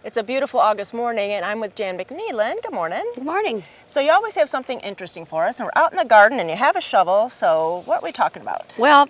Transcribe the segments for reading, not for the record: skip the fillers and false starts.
It's a beautiful August morning and I'm with Jan McNeelan. Good morning. Good morning. So you always have something interesting for us, and we're out in the garden and you have a shovel, so what are we talking about? Well,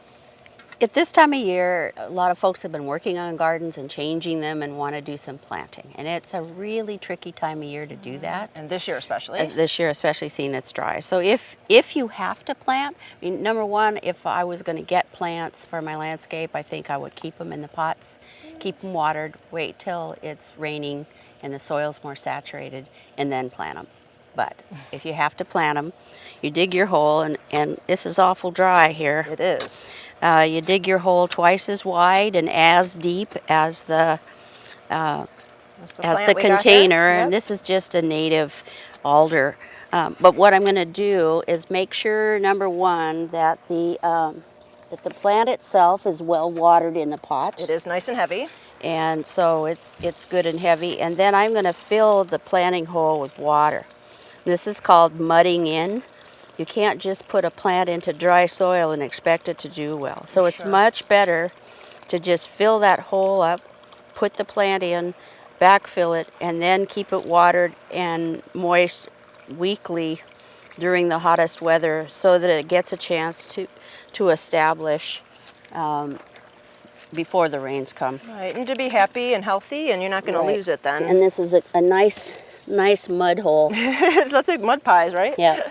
at this time of year, a lot of folks have been working on gardens and changing them and want to do some planting. And it's a really tricky time of year to do that. And this year especially. This year especially, seeing it's dry. So if you have to plant, I mean, number one, if I was going to get plants for my landscape, I think I would keep them in the pots, keep them watered, wait till it's raining and the soil's more saturated, and then plant them. But if you have to plant them, you dig your hole, and this is awful dry here. It is. You dig your hole twice as wide and as deep as the container, yep. And this is just a native alder. But what I'm going to do is make sure, number one, that the plant itself is well watered in the pot. It is nice and heavy. And so it's good and heavy. And then I'm going to fill the planting hole with water. This is called mudding in. You can't just put a plant into dry soil and expect it to do well. So it's much better to just fill that hole up, put the plant in, backfill it, and then keep it watered and moist weekly during the hottest weather so that it gets a chance to establish before the rains come. Right, and to be happy and healthy, and you're not going to lose it then. And this is a nice mud hole. That's like mud pies, right? Yeah.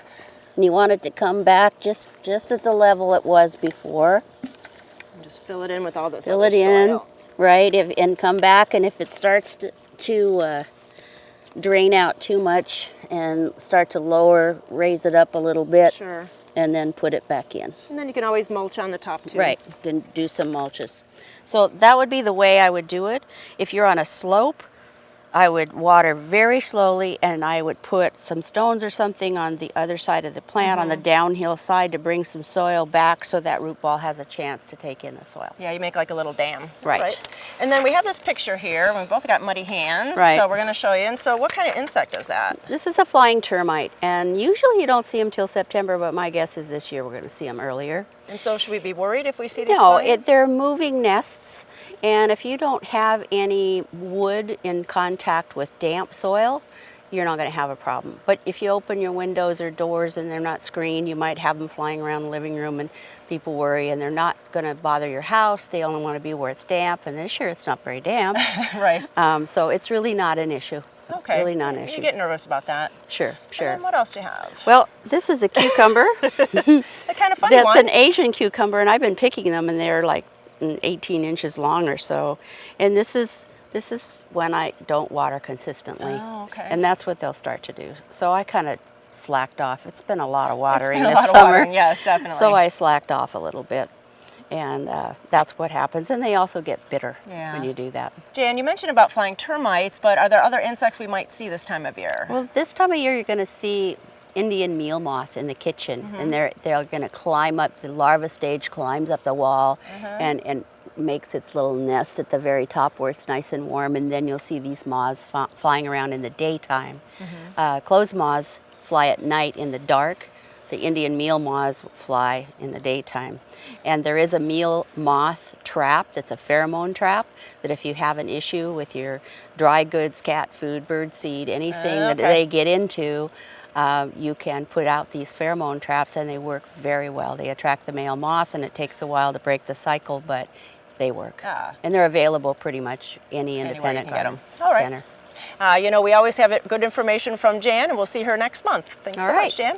And you want it to come back just at the level it was before. And just fill it in with all this Fill it in, right, and come back, and if it starts to drain out too much and start to raise it up a little bit. Sure. And then put it back in. And then you can always mulch on the top too. Right, you can do some mulches. So that would be the way I would do it. If you're on a slope, I would water very slowly, and I would put some stones or something on the other side of the plant, on the downhill side, to bring some soil back so that root ball has a chance to take in the soil. Yeah, you make like a little dam. Right. And then we have this picture here. We both got muddy hands. Right. So we're going to show you. And so what kind of insect is that? This is a flying termite, and usually you don't see them till September, but my guess is this year we're going to see them earlier. And so should we be worried if we see these No, flying? they're moving nests, and if you don't have any wood in contact with damp soil, you're not going to have a problem. But if you open your windows or doors and they're not screened, you might have them flying around the living room, and people worry, and they're not going to bother your house. They only want to be where it's damp, and this year it's not very damp. Right. So it's really not an issue. Okay. Really not an issue. You get nervous about that. Sure. And then what else do you have? Well, this is a cucumber. A kind of funny That's one. an Asian cucumber, and I've been picking them, and they're like 18 inches long or so. And this is when I don't water consistently. Oh, okay. And that's what they'll start to do. So I kind of slacked off. It's been a lot of watering It's been this a lot summer. Of watering. Yes, definitely. So I slacked off a little bit. And that's what happens. And they also get bitter when you do that. Jan, you mentioned about flying termites, but are there other insects we might see this time of year? Well, this time of year you're going to see Indian meal moth in the kitchen, and they're going to climb up. The larva stage climbs up the wall and makes its little nest at the very top where it's nice and warm, and then you'll see these moths flying around in the daytime. Closed moths fly at night in the dark. The Indian meal moths fly in the daytime. And there is a meal moth trap that's a pheromone trap that if you have an issue with your dry goods, cat food, bird seed, anything that they get into, you can put out these pheromone traps, and they work very well. They attract the male moth, and it takes a while to break the cycle, but they work. And they're available pretty much any independent garden center. You know, we always have good information from Jan, and we'll see her next month. Thanks so much, Jan.